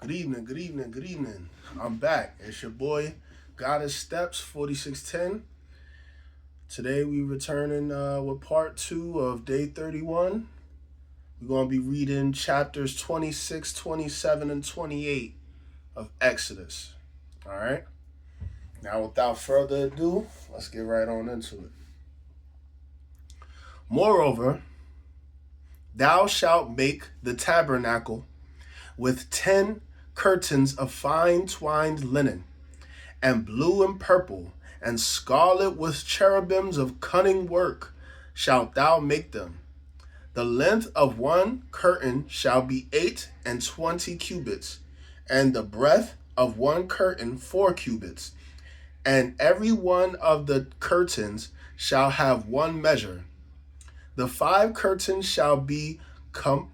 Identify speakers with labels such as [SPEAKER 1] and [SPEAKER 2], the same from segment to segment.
[SPEAKER 1] Good evening, good evening, good evening. I'm back. It's your boy, Goddess Steps 4610. Today we returning with part two of day 31. We're going to be reading chapters 26, 27, and 28 of Exodus. All right? Now, without further ado, let's get right on into it. Moreover, thou shalt make the tabernacle with 10 curtains of fine twined linen, and blue and purple, and scarlet with cherubims of cunning work shalt thou make them. The length of one curtain shall be 28 cubits, and the breadth of one curtain 4 cubits. And every one of the curtains shall have one measure. The 5 curtains shall be coupled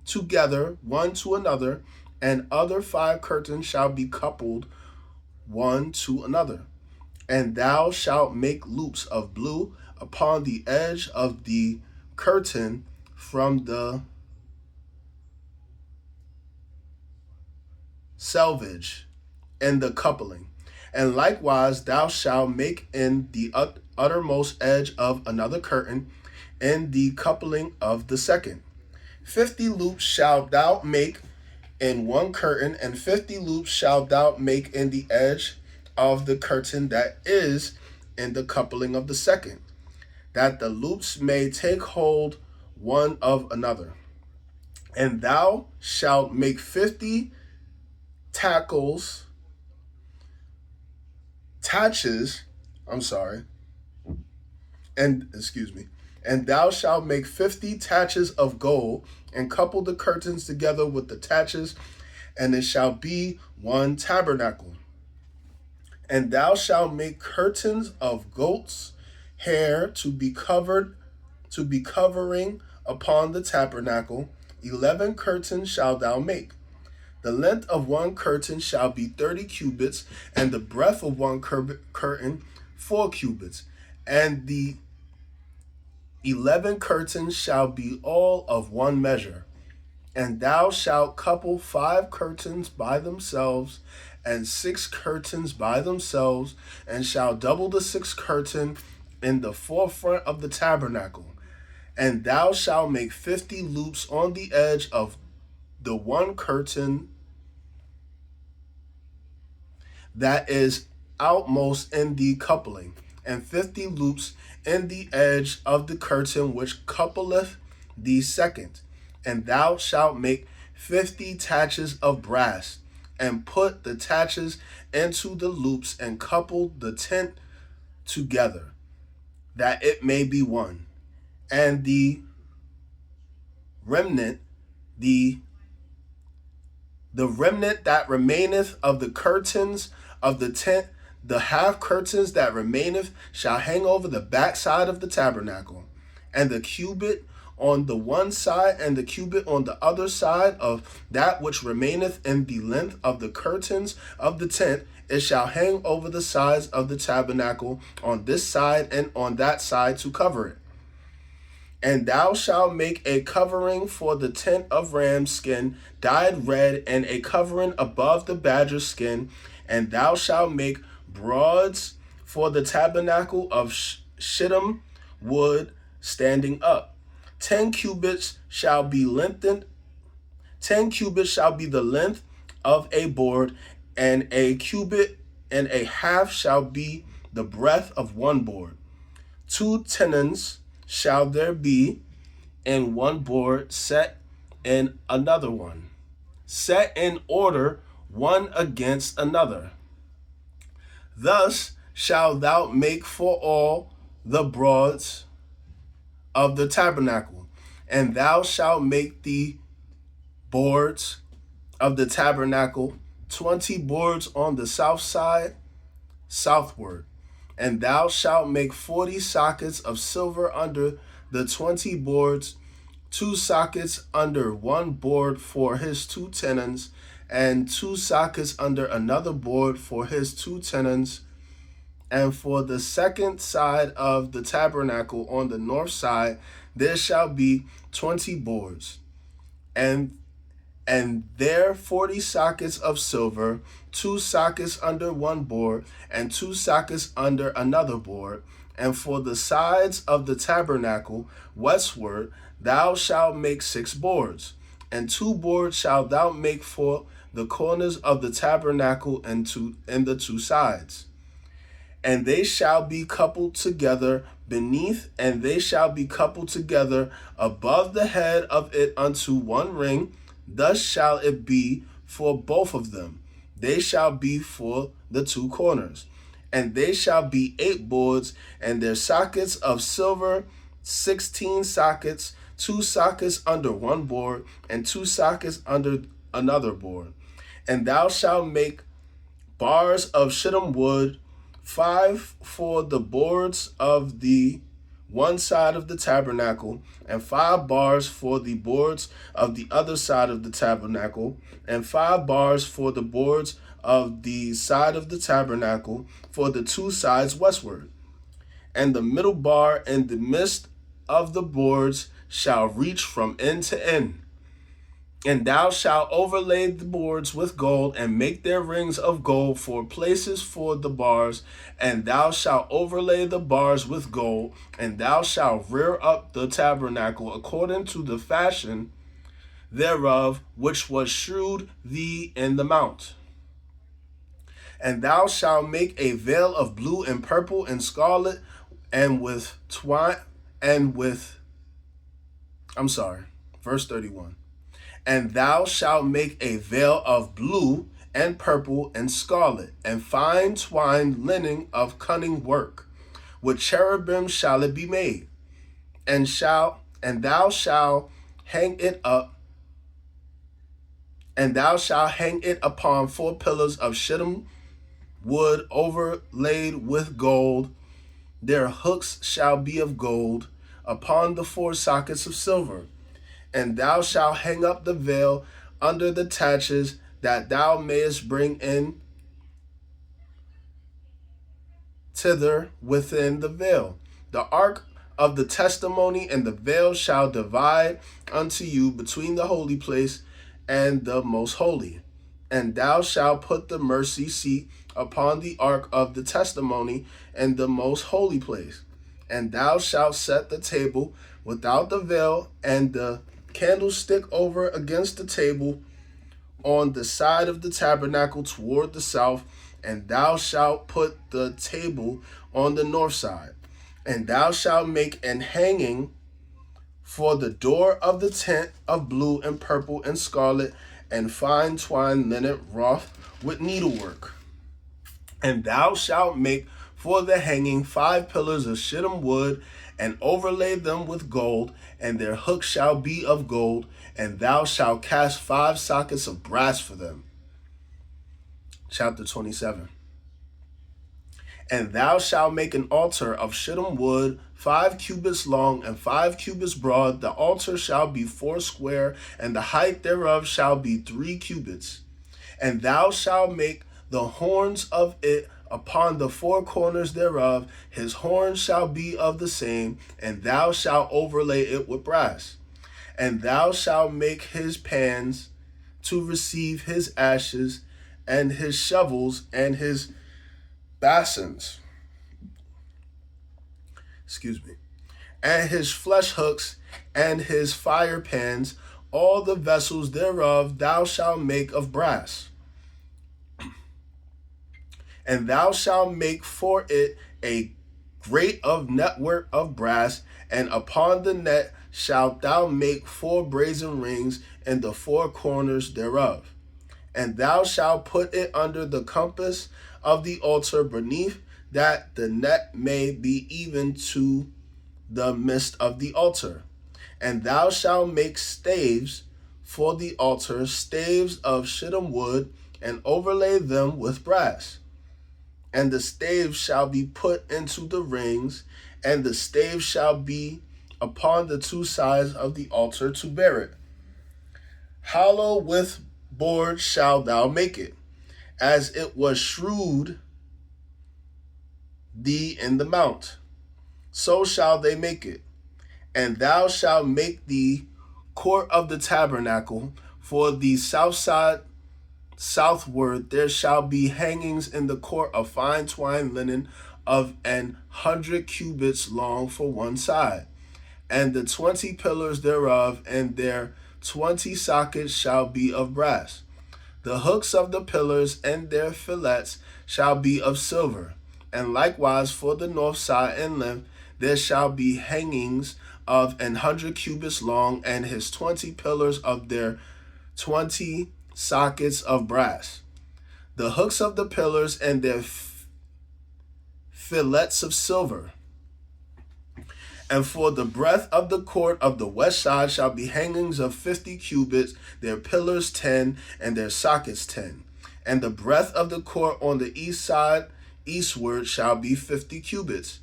[SPEAKER 1] together one to another, and other 5 curtains shall be coupled one to another. And thou shalt make loops of blue upon the edge of the curtain from the selvage and the coupling. And likewise thou shalt make in the uttermost edge of another curtain in the coupling of the second. 50 loops shalt thou make in one curtain, and 50 loops shalt thou make in the edge of the curtain that is in the coupling of the second, that the loops may take hold one of another. And thou shalt make 50 taches, and thou shalt make 50 taches of gold, and couple the curtains together with the taches, and it shall be one tabernacle. And thou shalt make curtains of goat's hair to be covering upon the tabernacle. 11 curtains shalt thou make. The length of one curtain shall be 30 cubits, and the breadth of one curtain 4 cubits. And the 11 curtains shall be all of one measure. And thou shalt couple 5 curtains by themselves, and 6 curtains by themselves, and shalt double the 6 curtain in the forefront of the tabernacle. And thou shalt make 50 loops on the edge of the one curtain that is outmost in the coupling, and 50 loops in the edge of the curtain which coupleth the second. And thou shalt make 50 taches of brass, and put the taches into the loops, and couple the tent together, that it may be one. And the remnant, the remnant that remaineth of the curtains of the tent, the half-curtains that remaineth, shall hang over the backside of the tabernacle. And the cubit on the one side, and the cubit on the other side of that which remaineth in the length of the curtains of the tent, it shall hang over the sides of the tabernacle on this side and on that side to cover it. And thou shalt make a covering for the tent of ram's skin dyed red, and a covering above the badger skin. And thou shalt make broads for the tabernacle of shittim wood standing up. 10 cubits shall be lengthened. 10 cubits shall be the length of a board, and a cubit and a half shall be the breadth of one board. 2 tenons shall there be in one board, set in another one, set in order one against another. Thus shalt thou make for all the broads of the tabernacle. And thou shalt make the boards of the tabernacle 20 boards on the south side, southward. And thou shalt make 40 sockets of silver under the 20 boards, 2 sockets under one board for his 2 tenons, and 2 sockets under another board for his 2 tenons. And for the second side of the tabernacle on the north side, there shall be 20 boards. And and there 40 sockets of silver, 2 sockets under one board, and 2 sockets under another board. And for the sides of the tabernacle westward, thou shalt make 6 boards, and 2 boards shalt thou make for the corners of the tabernacle and the 2 sides. And they shall be coupled together beneath, and they shall be coupled together above the head of it unto one ring. Thus shall it be for both of them. They shall be for the 2 corners. And they shall be 8 boards, and their sockets of silver, 16 sockets, 2 sockets under one board, and 2 sockets under another board. And thou shalt make bars of shittim wood, 5 for the boards of the one side of the tabernacle, and 5 bars for the boards of the other side of the tabernacle, and 5 bars for the boards of the side of the tabernacle for the 2 sides westward. And the middle bar in the midst of the boards shall reach from end to end. And thou shalt overlay the boards with gold, and make their rings of gold for places for the bars. And thou shalt overlay the bars with gold, and thou shalt rear up the tabernacle according to the fashion thereof, which was shewed thee in the mount. And thou shalt make a veil of blue and purple and scarlet, and with twine, verse 31. And thou shalt make a veil of blue and purple and scarlet, and fine twined linen of cunning work. With cherubim shall it be made, and thou shalt hang it up, and thou shalt hang it upon 4 pillars of shittim wood overlaid with gold. Their hooks shall be of gold upon the 4 sockets of silver. And thou shalt hang up the veil under the taches, that thou mayest bring in thither within the veil the ark of the testimony, and the veil shall divide unto you between the holy place and the most holy. And thou shalt put the mercy seat upon the ark of the testimony in the most holy place. And thou shalt set the table without the veil, and the candlestick over against the table on the side of the tabernacle toward the south. And thou shalt put the table on the north side. And thou shalt make an hanging for the door of the tent of blue and purple and scarlet, and fine twined linen wrought with needlework. And thou shalt make for the hanging 5 pillars of shittim wood, and overlay them with gold, and their hooks shall be of gold. And thou shalt cast 5 sockets of brass for them. Chapter 27. And thou shalt make an altar of shittim wood, 5 cubits long and 5 cubits broad. The altar shall be 4 square, and the height thereof shall be 3 cubits. And thou shalt make the horns of it upon the 4 corners thereof. His horns shall be of the same, and thou shalt overlay it with brass. And thou shalt make his pans to receive his ashes, and his shovels, and his basins. And his flesh hooks, and his fire pans. All the vessels thereof thou shalt make of brass. And thou shalt make for it a grate of network of brass, and upon the net shalt thou make 4 brazen rings in the 4 corners thereof. And thou shalt put it under the compass of the altar beneath, that the net may be even to the midst of the altar. And thou shalt make staves for the altar, staves of shittim wood, and overlay them with brass. And the staves shall be put into the rings, and the staves shall be upon the 2 sides of the altar to bear it. Hollow with board shalt thou make it, as it was shewed thee in the mount. So shall they make it. And thou shalt make the court of the tabernacle For the south side southward there shall be hangings in the court of fine twined linen of 100 cubits long for one side, and the 20 pillars thereof, and their 20 sockets shall be of brass. The hooks of the pillars and their fillets shall be of silver. And likewise for the north side and length there shall be hangings of 100 cubits long, and his 20 pillars of their 20 sockets of brass. The hooks of the pillars and their fillets of silver. And for the breadth of the court of the west side shall be hangings of 50 cubits, their pillars 10, and their sockets 10. And the breadth of the court on the east side eastward shall be 50 cubits.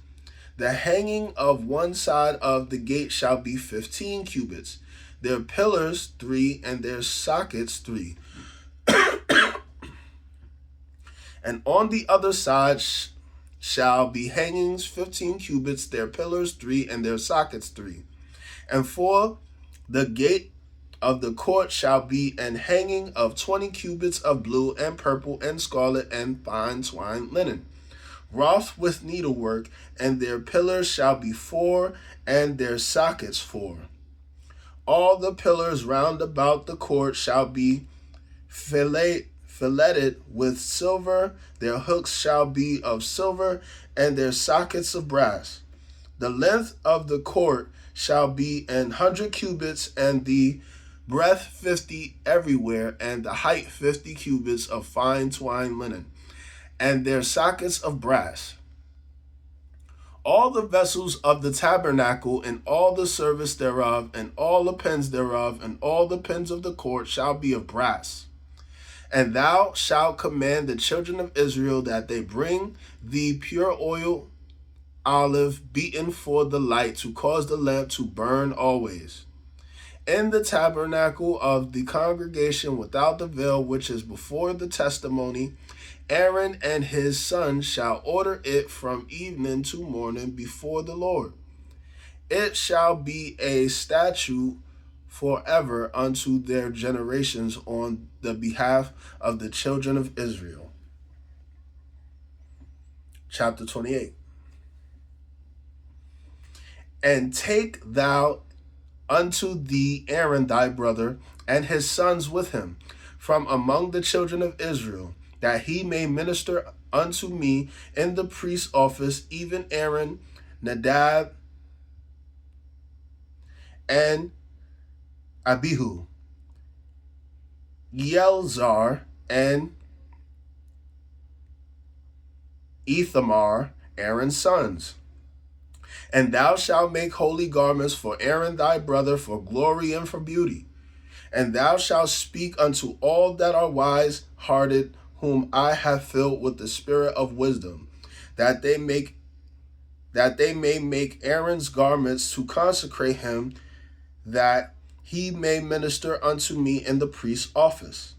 [SPEAKER 1] The hanging of one side of the gate shall be 15 cubits, their pillars 3, and their sockets 3. And on the other side shall be hangings 15 cubits, their pillars 3, and their sockets 3. And for the gate of the court shall be an hanging of 20 cubits of blue and purple and scarlet and fine twined linen, wrought with needlework, and their pillars shall be 4, and their sockets 4. All the pillars round about the court shall be filleted with silver, their hooks shall be of silver, and their sockets of brass. The length of the court shall be 100 cubits, and the breadth 50 everywhere, and the height 50 cubits of fine twined linen, and their sockets of brass. All the vessels of the tabernacle, and all the service thereof, and all the pins thereof, and all the pins of the court shall be of brass. And thou shalt command the children of Israel that they bring thee pure oil, olive beaten for the light, to cause the lamp to burn always. In the tabernacle of the congregation without the veil, which is before the testimony, Aaron and his sons shall order it from evening to morning before the Lord. It shall be a statute forever unto their generations on the behalf of the children of Israel. Chapter 28. And take thou unto thee Aaron thy brother, and his sons with him, from among the children of Israel, that he may minister unto me in the priest's office, even Aaron, Nadab, and Abihu, Eleazar, and Ithamar, Aaron's sons. And thou shalt make holy garments for Aaron thy brother, for glory and for beauty. And thou shalt speak unto all that are wise-hearted, whom I have filled with the spirit of wisdom, that they may make Aaron's garments to consecrate him, that he may minister unto me in the priest's office.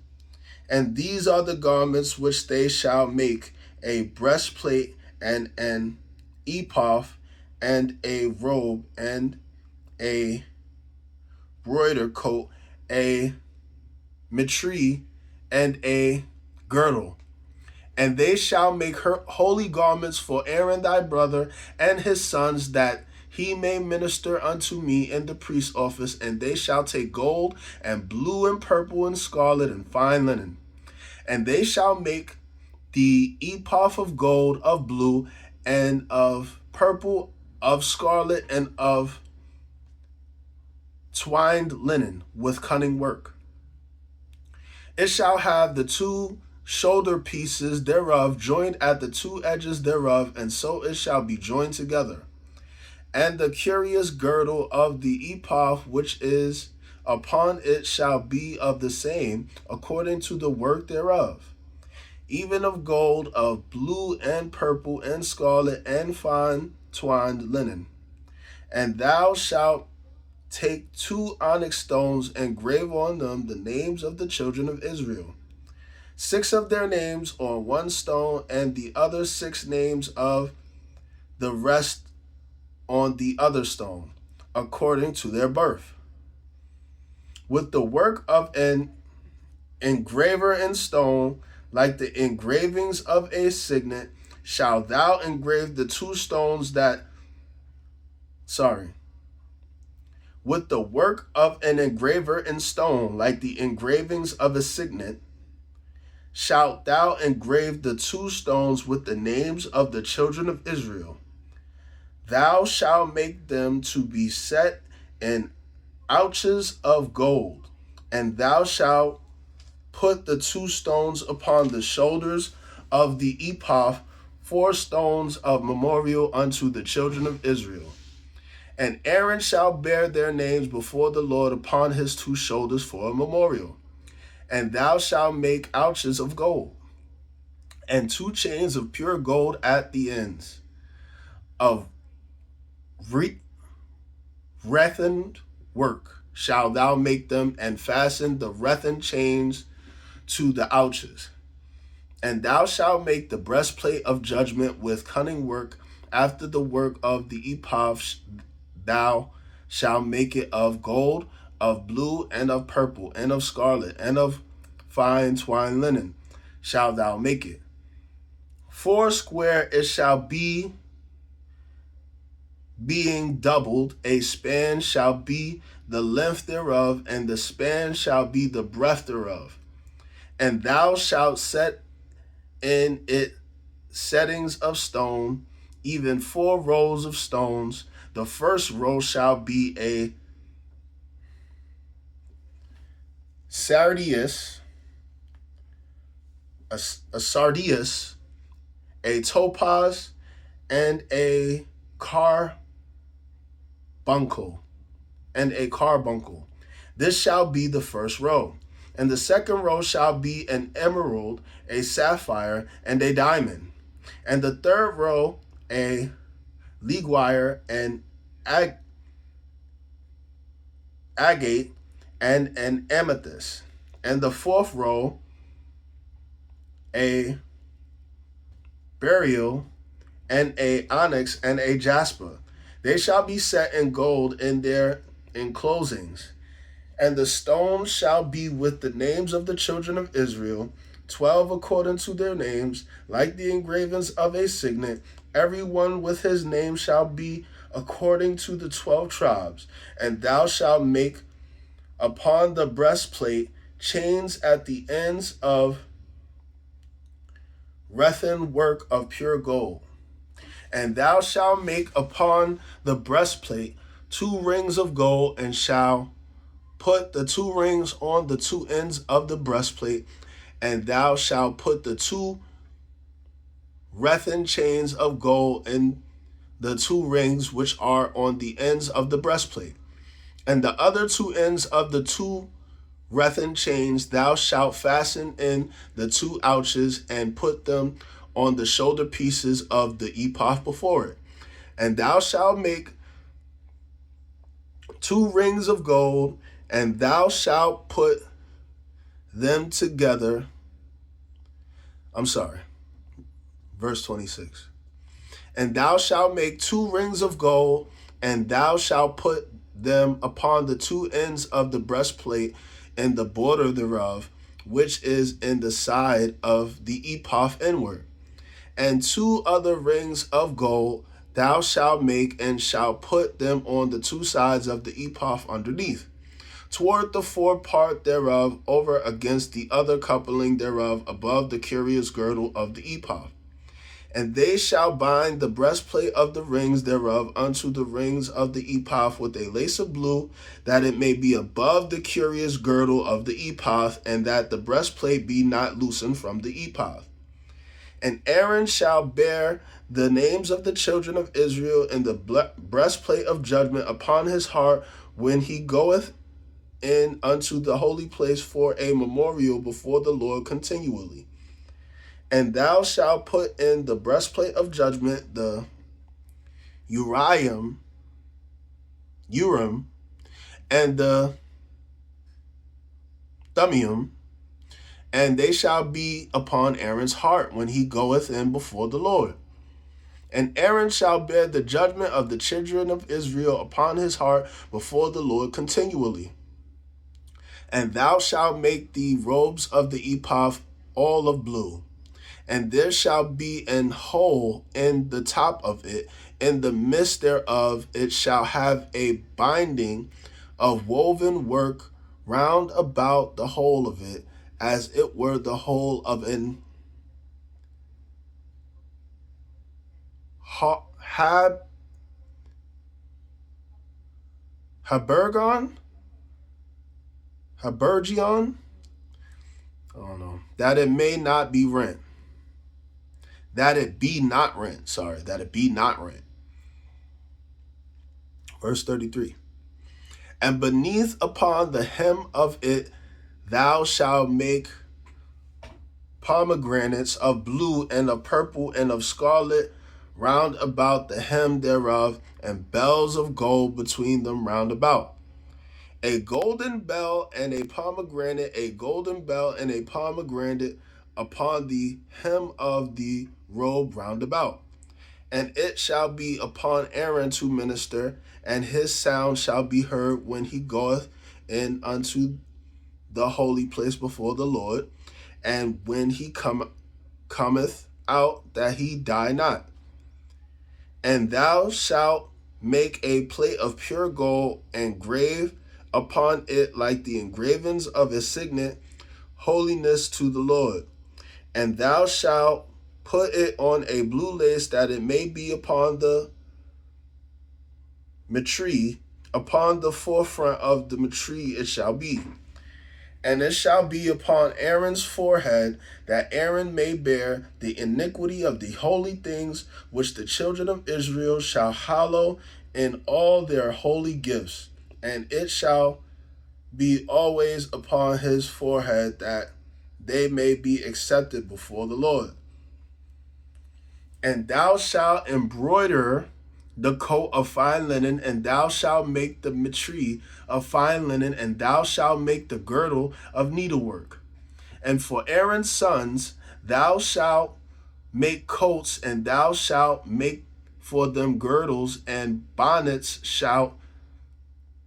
[SPEAKER 1] And these are the garments which they shall make: a breastplate, and an ephod, and a robe, and a broider coat, a mitre, and a girdle. And they shall make holy garments for Aaron thy brother and his sons, that he may minister unto me in the priest's office. And they shall take gold, and blue, and purple, and scarlet, and fine linen. And they shall make the ephod of gold, of blue, and of purple, of scarlet, and of twined linen with cunning work. It shall have the 2 shoulder pieces thereof joined at the 2 edges thereof, and so it shall be joined together. And the curious girdle of the ephod which is upon it shall be of the same, according to the work thereof, even of gold, of blue, and purple, and scarlet, and fine twined linen. And thou shalt take 2 onyx stones, and grave on them the names of the children of Israel, 6 of their names on one stone, and the other 6 names of the rest on the other stone, according to their birth. With the work of an engraver in stone, like the engravings of a signet, shalt thou engrave the two stones with the work of an engraver in stone, like the engravings of a signet, shalt thou engrave the two stones with the names of the children of Israel. Thou shalt make them to be set in ouches of gold, and thou shalt put the two stones upon the shoulders of the ephod, 4 stones of memorial unto the children of Israel. And Aaron shall bear their names before the Lord upon his 2 shoulders for a memorial. And thou shalt make ouches of gold, and 2 chains of pure gold at the ends of wreathened work shalt thou make them, and fasten the wreathen chains to the ouches. And thou shalt make the breastplate of judgment with cunning work after the work of the ephod. Thou shalt make it of gold, of blue, and of purple, and of scarlet, and of fine twined linen shalt thou make it. 4 square it shall be, being doubled. A span shall be the length thereof, and the span shall be the breadth thereof. And thou shalt set in it settings of stone, even 4 rows of stones. The first row shall be a sardius, a sardius, a topaz, and a carbuncle, This shall be the first row. And the second row shall be an emerald, a sapphire, and a diamond. And the third row a ligure, and agate, and an amethyst. And the fourth row a beryl, and a onyx, and a jasper. They shall be set in gold in their enclosings. And the stones shall be with the names of the children of Israel, 12 according to their names, like the engravings of a signet. Every one with his name shall be according to the 12 tribes. And thou shalt make upon the breastplate chains at the ends of wreathen work of pure gold. And thou shalt make upon the breastplate 2 rings of gold, and shall put the 2 rings on the 2 ends of the breastplate, and thou shalt put the 2 wreathen chains of gold in the 2 rings which are on the ends of the breastplate. And the other 2 ends of the 2 wreathen chains thou shalt fasten in the 2 ouches, and put them on the shoulder pieces of the ephod before it. And thou shalt make 2 rings of gold, and thou shalt put them together. Verse 26. And thou shalt make 2 rings of gold, and thou shalt put them upon the 2 ends of the breastplate in the border thereof, which is in the side of the ephod inward. And 2 other rings of gold thou shalt make, and shalt put them on the 2 sides of the ephod underneath, toward the fore part thereof, over against the other coupling thereof, above the curious girdle of the ephod. And they shall bind the breastplate of the rings thereof unto the rings of the ephod with a lace of blue, that it may be above the curious girdle of the ephod, and that the breastplate be not loosened from the ephod. And Aaron shall bear the names of the children of Israel in the breastplate of judgment upon his heart, when he goeth in unto the holy place for a memorial before the Lord continually. And thou shalt put in the breastplate of judgment the Urim, and the Thummim, and they shall be upon Aaron's heart when he goeth in before the Lord. And Aaron shall bear the judgment of the children of Israel upon his heart before the Lord continually. And thou shalt make the robes of the ephod all of blue. And there shall be an hole in the top of it. In the midst thereof it shall have a binding of woven work round about the whole of it, as it were the whole of an habergion, I don't know, that it may not be rent. That it be not rent. Sorry, that it be not rent. Verse 33. And beneath upon the hem of it thou shalt make pomegranates of blue and of purple and of scarlet round about the hem thereof, and bells of gold between them round about. A golden bell and a pomegranate, a golden bell and a pomegranate upon the hem of the robe round about. And it shall be upon Aaron to minister, and his sound shall be heard when he goeth in unto the holy place before the Lord, and when he cometh out, that he die not. And thou shalt make a plate of pure gold, and grave upon it like the engravings of a signet, holiness to the Lord. And thou shalt put it on a blue lace, that it may be upon the mitre, upon the forefront of the mitre it shall be. And it shall be upon Aaron's forehead, that Aaron may bear the iniquity of the holy things which the children of Israel shall hallow in all their holy gifts. And it shall be always upon his forehead, that they may be accepted before the Lord. And thou shalt embroider the coat of fine linen, and thou shalt make the mitre of fine linen, and thou shalt make the girdle of needlework. And for Aaron's sons thou shalt make coats, and thou shalt make for them girdles, and bonnets shalt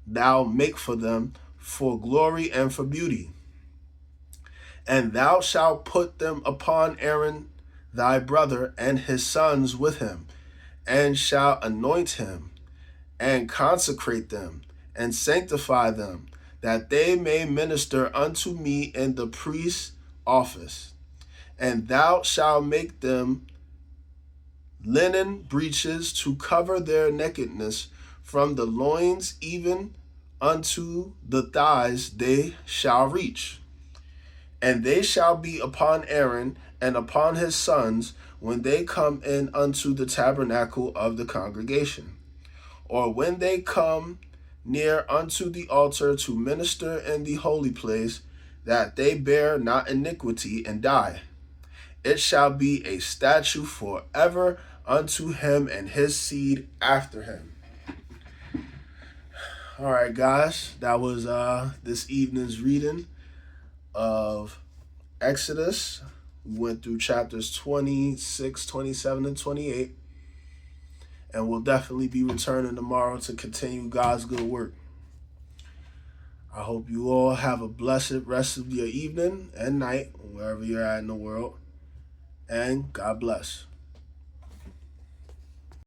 [SPEAKER 1] thou make for them, for glory and for beauty. And thou shalt put them upon Aaron thy brother and his sons with him, and shalt anoint him, and consecrate them, and sanctify them, that they may minister unto me in the priest's office. And thou shalt make them linen breeches to cover their nakedness, from the loins even unto the thighs they shall reach. And they shall be upon Aaron and upon his sons when they come in unto the tabernacle of the congregation, or when they come near unto the altar to minister in the holy place, that they bear not iniquity and die. It shall be a statute forever unto him and his seed after him. All right, guys, that was this evening's reading of Exodus. We went through chapters 26, 27, and 28. And we'll definitely be returning tomorrow to continue God's good work. I hope you all have a blessed rest of your evening and night, wherever you're at in the world. And God bless.